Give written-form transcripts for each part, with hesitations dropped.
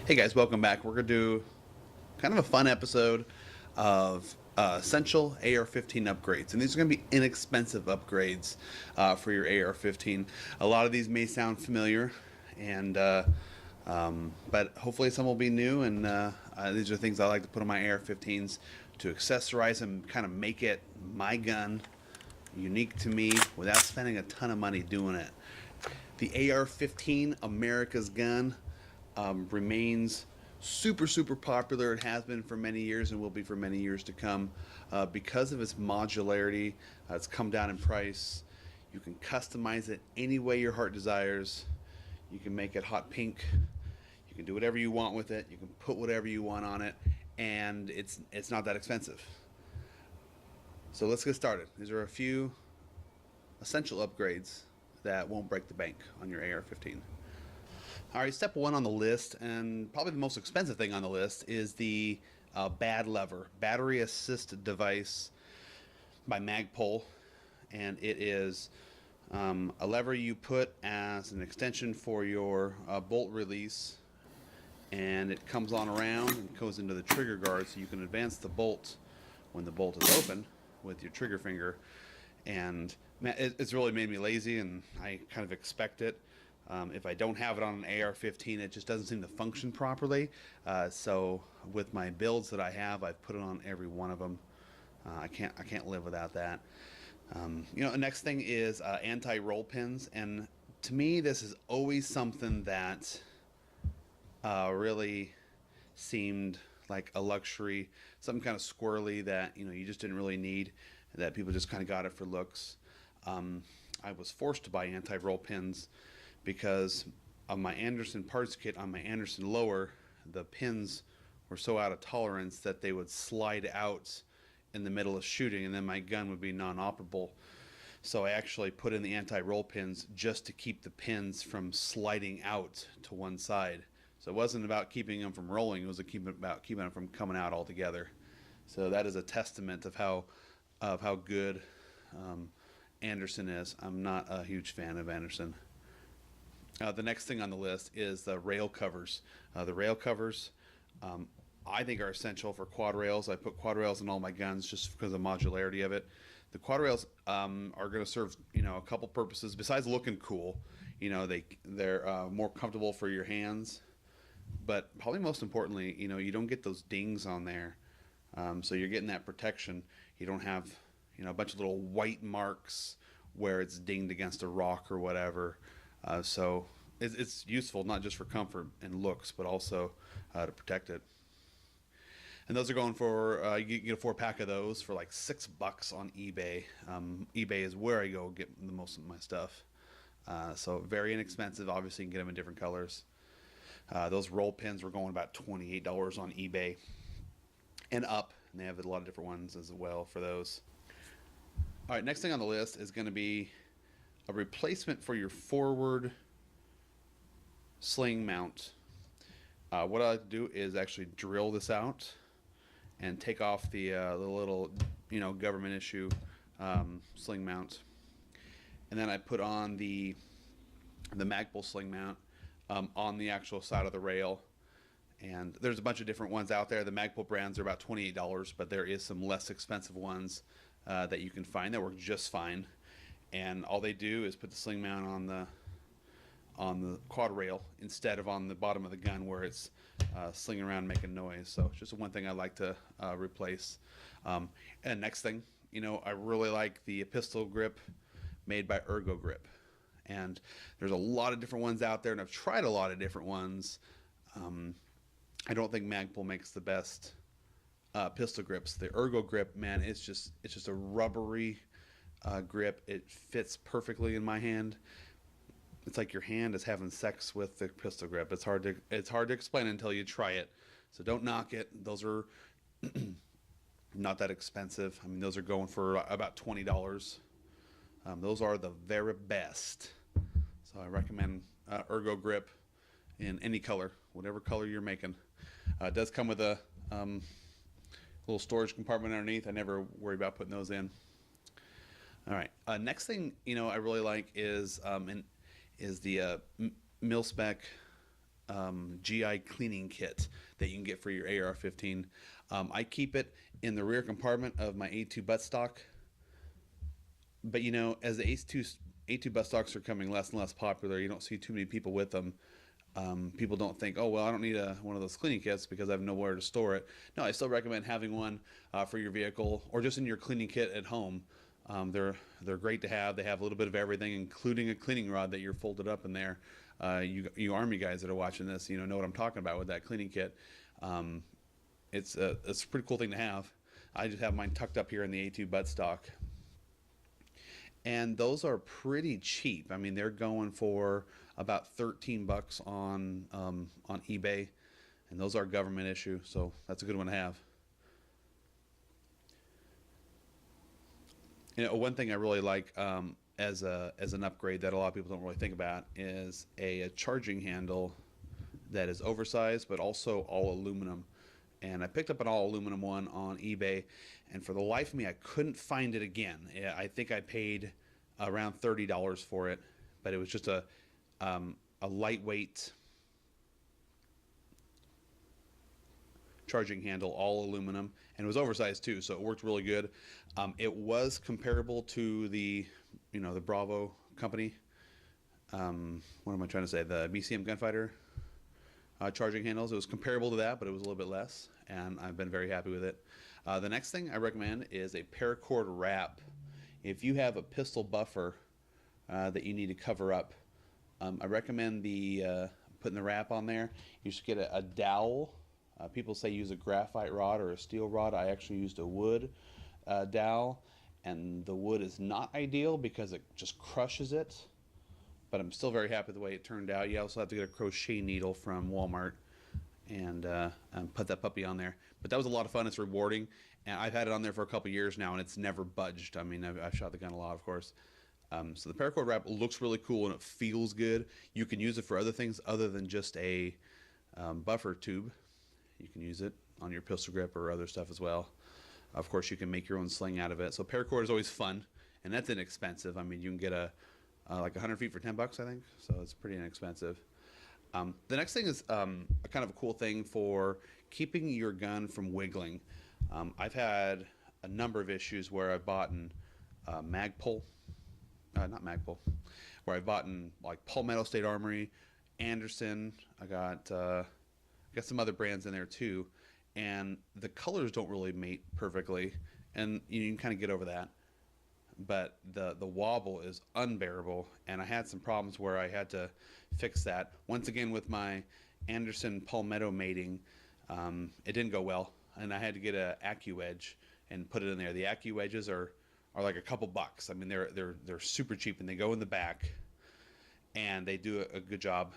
Hey guys, welcome back. We're going to do kind of a fun episode of essential AR-15 upgrades. And these are going to be inexpensive upgrades for your AR-15. A lot of these may sound familiar, and but hopefully some will be new. And these are things I like to put on my AR-15s to accessorize them, kind of make it my gun, unique to me, without spending a ton of money doing it. The AR-15, America's gun, remains super popular. It has been for many years and will be for many years to come because of its modularity. It's come down in price. You can customize it any way your heart desires. You can make it hot pink. You can do whatever you want with it. You can put whatever you want on it, and it's not that expensive. So let's get started. These are a few essential upgrades that won't break the bank on your AR-15. All right, step one on the list, and probably the most expensive thing on the list, is the BAD lever, battery assist device by mag-pul. And it is a lever you put as an extension for your bolt release, and it comes on around and goes into the trigger guard, so you can advance the bolt when the bolt is open with your trigger finger. And man, it's really made me lazy, and I kind of expect it. If I don't have it on an AR-15, it just doesn't seem to function properly. So with my builds that I have, I've put it on every one of them. I can't live without that. The next thing is anti-roll pins, and to me, this is always something that really seemed like a luxury, something kind of squirrely that you just didn't really need, that people just kind of got it for looks. I was forced to buy anti-roll pins because of my Anderson parts kit. On my Anderson lower, the pins were so out of tolerance that they would slide out in the middle of shooting, and then my gun would be non-operable. So I actually put in the anti-roll pins just to keep the pins from sliding out to one side. So it wasn't about keeping them from rolling, it was about keeping them from coming out altogether. So that is a testament of how good Anderson is. I'm not a huge fan of Anderson. The next thing on the list is the rail covers. The rail covers, I think, are essential for quad rails. I put quad rails in all my guns just because of the modularity of it. The quad rails are going to serve a couple purposes besides looking cool. They're more comfortable for your hands, but probably most importantly, you don't get those dings on there, so you're getting that protection. You don't have a bunch of little white marks where it's dinged against a rock or whatever. So it's useful not just for comfort and looks, but also to protect it. And those are going for you get a 4-pack of those for like $6 on eBay. eBay is where I go get the most of my stuff. So very inexpensive. Obviously, you can get them in different colors. Those roll pins were going about $28 on eBay and up. And they have a lot of different ones as well for those. All right, next thing on the list is going to be a replacement for your forward sling mount. What I like to do is actually drill this out and take off the little government issue sling mount, and then I put on the mag-pul sling mount on the actual side of the rail. And there's a bunch of different ones out there. The mag-pul brands are about $28, but there is some less expensive ones that you can find that work just fine. And all they do is put the sling mount on the quad rail instead of on the bottom of the gun where it's slinging around making noise. So it's just one thing I like to replace. And next thing, I really like the pistol grip made by Ergo Grip. And there's a lot of different ones out there, and I've tried a lot of different ones. I don't think mag-pul makes the best pistol grips. The Ergo Grip, man, it's just a rubbery grip. It fits perfectly in my hand. It's like your hand is having sex with the pistol grip. It's hard to explain until you try it. So don't knock it. Those are not that expensive. I mean, those are going for about $20. Those are the very best. So I recommend Ergo Grip in any color, whatever color you're making. It does come with a little storage compartment underneath. I never worry about putting those in. All right. Next thing I really like is the mil spec GI cleaning kit that you can get for your AR-15. I keep it in the rear compartment of my A2 buttstock. But you know, as the A2 buttstocks are becoming less and less popular, you don't see too many people with them. People don't think, oh well, I don't need one of those cleaning kits because I have nowhere to store it. No, I still recommend having one for your vehicle or just in your cleaning kit at home. They're great to have. They have a little bit of everything, including a cleaning rod that you're folded up in there. You Army guys that are watching this, you know what I'm talking about with that cleaning kit. It's a pretty cool thing to have. I just have mine tucked up here in the A2 buttstock. And those are pretty cheap. I mean, they're going for about 13 bucks on eBay, and those are government issue, so that's a good one to have. You know, one thing I really like as an upgrade that a lot of people don't really think about is a charging handle that is oversized but also all aluminum. And I picked up an all aluminum one on eBay, and for the life of me, I couldn't find it again. I think I paid around $30 for it, but it was just a lightweight charging handle, all aluminum, and it was oversized too, so it worked really good. It was comparable to the Bravo company. What am I trying to say? The BCM Gunfighter charging handles. It was comparable to that, but it was a little bit less, and I've been very happy with it. The next thing I recommend is a Paracord Wrap. If you have a pistol buffer that you need to cover up, I recommend putting the wrap on there. You should get a dowel. People say use a graphite rod or a steel rod. I actually used a wood dowel, and the wood is not ideal because it just crushes it. But I'm still very happy with the way it turned out. You also have to get a crochet needle from Walmart and put that puppy on there. But that was a lot of fun. It's rewarding, and I've had it on there for a couple years now, and it's never budged. I mean, I've shot the gun a lot, of course. So the Paracord Wrap looks really cool, and it feels good. You can use it for other things other than just a buffer tube. You can use it on your pistol grip or other stuff as well. Of course, you can make your own sling out of it. So Paracord is always fun, and that's inexpensive. I mean, you can get like 100 feet for 10 bucks, I think. So it's pretty inexpensive. The next thing is a kind of a cool thing for keeping your gun from wiggling. I've had a number of issues where I've bought mag-pul, not mag-pul, where I've bought like Palmetto State Armory, Anderson. I got some other brands in there too, and the colors don't really mate perfectly, and you can kind of get over that. But the wobble is unbearable, and I had some problems where I had to fix that. Once again, with my Anderson Palmetto mating, it didn't go well, and I had to get a AccuWedge and put it in there. The AccuWedges are like a couple bucks. I mean, they're super cheap, and they go in the back, and they do a good job.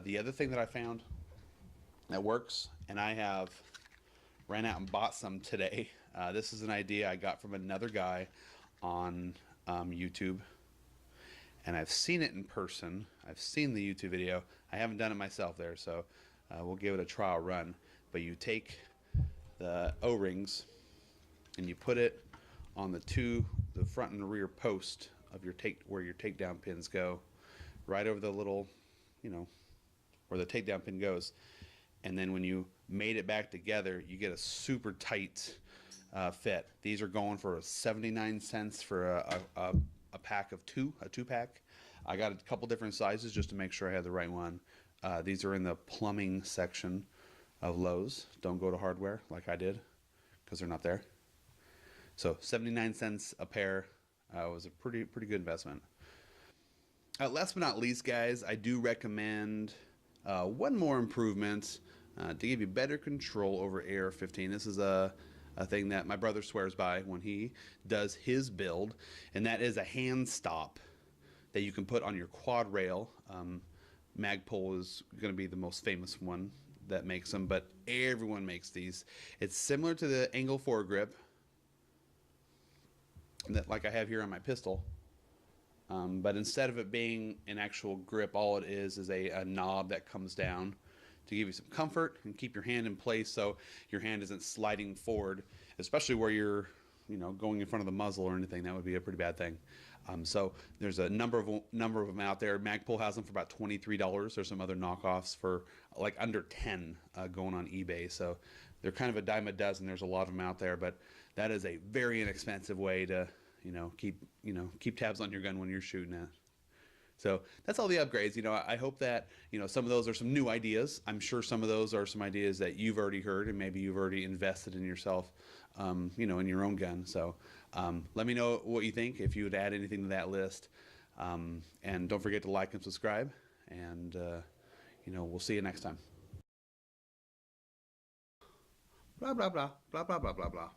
The other thing that I found that works, and I have ran out and bought some today. This is an idea I got from another guy on YouTube, and I've seen it in person. I've seen the YouTube video. I haven't done it myself there, so we'll give it a trial run. But you take the O-rings and you put it on the front and rear post of where your takedown pins go, right over the little, where the takedown pin goes. And then when you made it back together, you get a super tight fit. These are going for 79 cents for a pack of a 2-pack. I got a couple different sizes just to make sure I had the right one. These are in the plumbing section of Lowe's. Don't go to hardware like I did, because they're not there. So 79 cents a pair was a pretty good investment. Last but not least, guys, I do recommend one more improvement to give you better control over AR-15. This is a thing that my brother swears by when he does his build, and that is a hand stop that you can put on your quad rail. mag-pul is going to be the most famous one that makes them, but everyone makes these. It's similar to the angle foregrip that like I have here on my pistol, but instead of it being an actual grip, all it is a knob that comes down to give you some comfort and keep your hand in place so your hand isn't sliding forward, especially where you're going in front of the muzzle or anything. That would be a pretty bad thing. So there's a number of them out there. Mag-pul has them for about $23. There's some other knockoffs for like under 10 going on eBay. So they're kind of a dime a dozen. There's a lot of them out there, but that is a very inexpensive way to keep tabs on your gun when you're shooting it. So that's all the upgrades. I hope that, some of those are some new ideas. I'm sure some of those are some ideas that you've already heard and maybe you've already invested in yourself, in your own gun. So let me know what you think, if you would add anything to that list. And don't forget to like and subscribe. And, we'll see you next time. Blah, blah, blah, blah, blah, blah, blah, blah.